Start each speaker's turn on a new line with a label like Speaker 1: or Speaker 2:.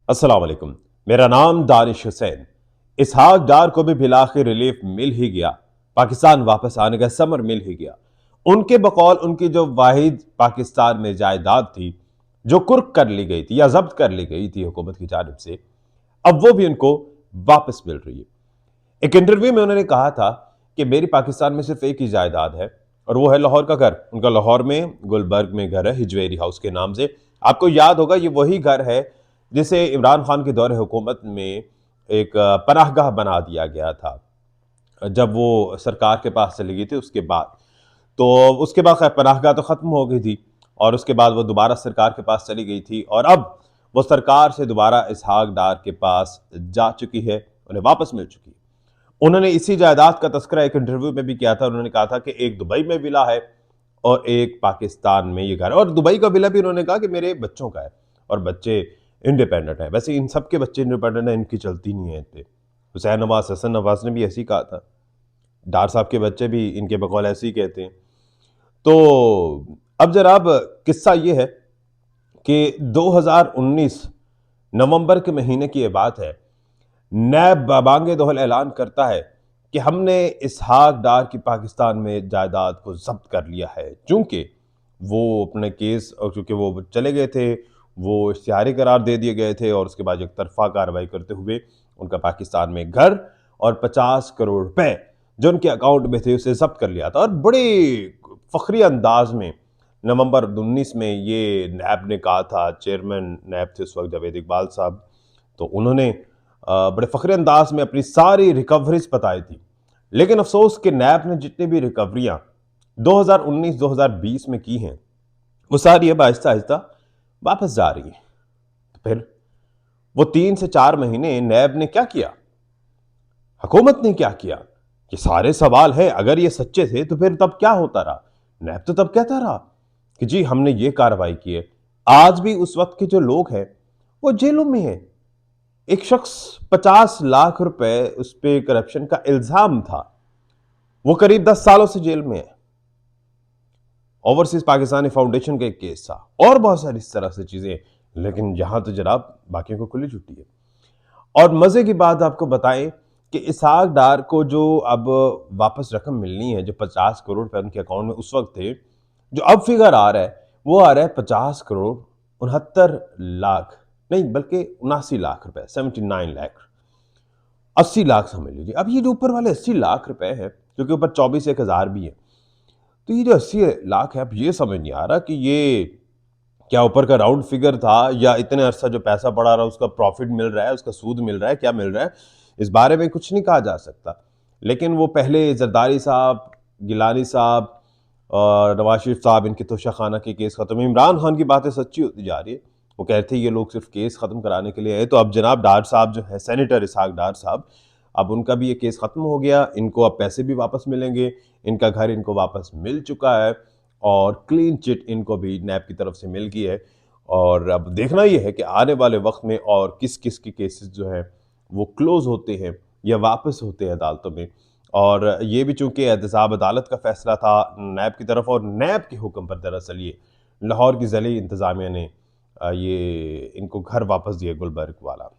Speaker 1: अस्सलाम वालेकुम। मेरा नाम दानिश हुसैन। इसहाक डार को भी बिलाखिर रिलीफ मिल ही गया। पाकिस्तान वापस आने का समर मिल ही गया। उनके बकौल उनकी जो वाहिद पाकिस्तान में जायदाद थी, जो कुर्क कर ली गई थी या जब्त कर ली गई थी हुकूमत की जानिब से, अब वो भी उनको वापस मिल रही है। एक इंटरव्यू में उन्होंने कहा था कि मेरी पाकिस्तान में सिर्फ एक ही जायदाद है और वो है लाहौर का घर। उनका लाहौर में गुलबर्ग में घर है, हिजवेरी हाउस के नाम से। आपको याद होगा, ये वही घर है जिसे इमरान खान के दौरे हुकूमत में एक पनाहगाह बना दिया गया था जब वो सरकार के पास चली गई थी। उसके बाद तो उसके बाद खैर पनाहगाह तो खत्म हो गई थी और उसके बाद वो दोबारा सरकार के पास चली गई थी और अब वो सरकार से दोबारा इसहाक डार के पास जा चुकी है, उन्हें वापस मिल चुकी है। उन्होंने इसी जायदाद का तस्करा एक इंटरव्यू में भी किया था। उन्होंने कहा था कि एक दुबई में विला है और एक पाकिस्तान में ये घर है, और दुबई का विला भी उन्होंने कहा कि मेरे बच्चों का है और बच्चे इंडिपेंडेंट है। वैसे इन सबके बच्चे इंडिपेंडेंट है, इनकी चलती नहीं है इतने। हुसैन नवाज, हसन नवाज ने भी ऐसी कहा था। डार साहब के बच्चे भी इनके बकौल ऐसे ही कहते हैं। तो अब जनाब किस्सा ये है कि 2019 नवंबर के महीने की ये बात है। नैब बाबांगे दोहल ऐलान करता है कि हमने इसहाक डार की पाकिस्तान में जायदाद को जब्त कर लिया है, चूंकि वो अपने केस और चूंकि वो चले गए थे, वो इश्तिहारी करार दे दिए गए थे और उसके बाद एक तरफा कार्रवाई करते हुए उनका पाकिस्तान में घर और 50 करोड़ रुपए जो उनके अकाउंट में थे उसे जब्त कर लिया था। और बड़े फखरी अंदाज में नवंबर 19 में ये नैब ने कहा था। चेयरमैन नैब थे उस वक्त जावेद इकबाल साहब। तो उन्होंने बड़े फखरे अंदाज में अपनी सारी रिकवरीज बताई थी। लेकिन अफसोस कि नैब ने जितनी भी रिकवरियां 2019-2020 में की हैं, वो सारी अब आहिस्ता आहिस्ता वापस जा रही हैं। तो फिर वो 3 से 4 महीने नैब ने क्या किया, हुकूमत ने क्या किया, ये सारे सवाल हैं। अगर ये सच्चे थे तो फिर तब क्या होता रहा? नैब तो तब कहता रहा कि जी हमने ये कार्रवाई की है। आज भी उस वक्त के जो लोग हैं वो जेलों में हैं। एक शख्स 50 लाख रुपए उस पर करप्शन का इल्जाम था, वो करीब 10 सालों से जेल में है। ओवरसीज पाकिस्तानी फाउंडेशन का एक केस था और बहुत सारी इस तरह से चीजें। लेकिन यहां तो जनाब बाकियों को खुली छुट्टी है। और मजे की बात आपको बताएं कि इसहाक डार को जो अब वापस रकम मिलनी है, जो 50 करोड़ रुपए उनके अकाउंट में उस वक्त थे, जो अब फिगर आ रहा है वो आ रहा है 50 करोड़ 69 लाख, नहीं बल्कि 79 लाख रुपए, 79 लाख, 80 लाख समझ लीजिए। अब ये जो ऊपर वाले 80 लाख रुपए हैं, जो कि ऊपर 24 एक हजार भी है, तो ये जो 80 लाख है, अब ये समझ नहीं आ रहा कि ये क्या ऊपर का राउंड फिगर था या इतने अरसा जो पैसा पड़ा रहा उसका प्रॉफिट मिल रहा है, उसका सूद मिल रहा है, क्या मिल रहा है, इस बारे में कुछ नहीं कहा जा सकता। लेकिन वो पहले जरदारी साहब, गिलानी साहब और नवाज शरीफ साहब, इनके तोशाखाना के केस खत्म, इमरान खान की बातें सच्ची होती जा रही है। वो कहते हैं ये लोग सिर्फ केस खत्म कराने के लिए आए। तो अब जनाब डार साहब जो है, सेनेटर इसहाक डार साहब, अब उनका भी ये केस खत्म हो गया, इनको अब पैसे भी वापस मिलेंगे, इनका घर इनको वापस मिल चुका है और क्लीन चिट इनको भी नैब की तरफ से मिल गई है। और अब देखना यह है कि आने वाले वक्त में और किस किस के केसेस जो हैं वो क्लोज होते हैं या वापस होते हैं अदालतों में। और ये भी चूंकि एहतसाब अदालत का फैसला था नैब की तरफ, और नैब के हुक्म पर दरअसल ये लाहौर की ज़िली इंतज़ामिया ने ये इनको घर वापस दिया, गुलबर्ग वाला।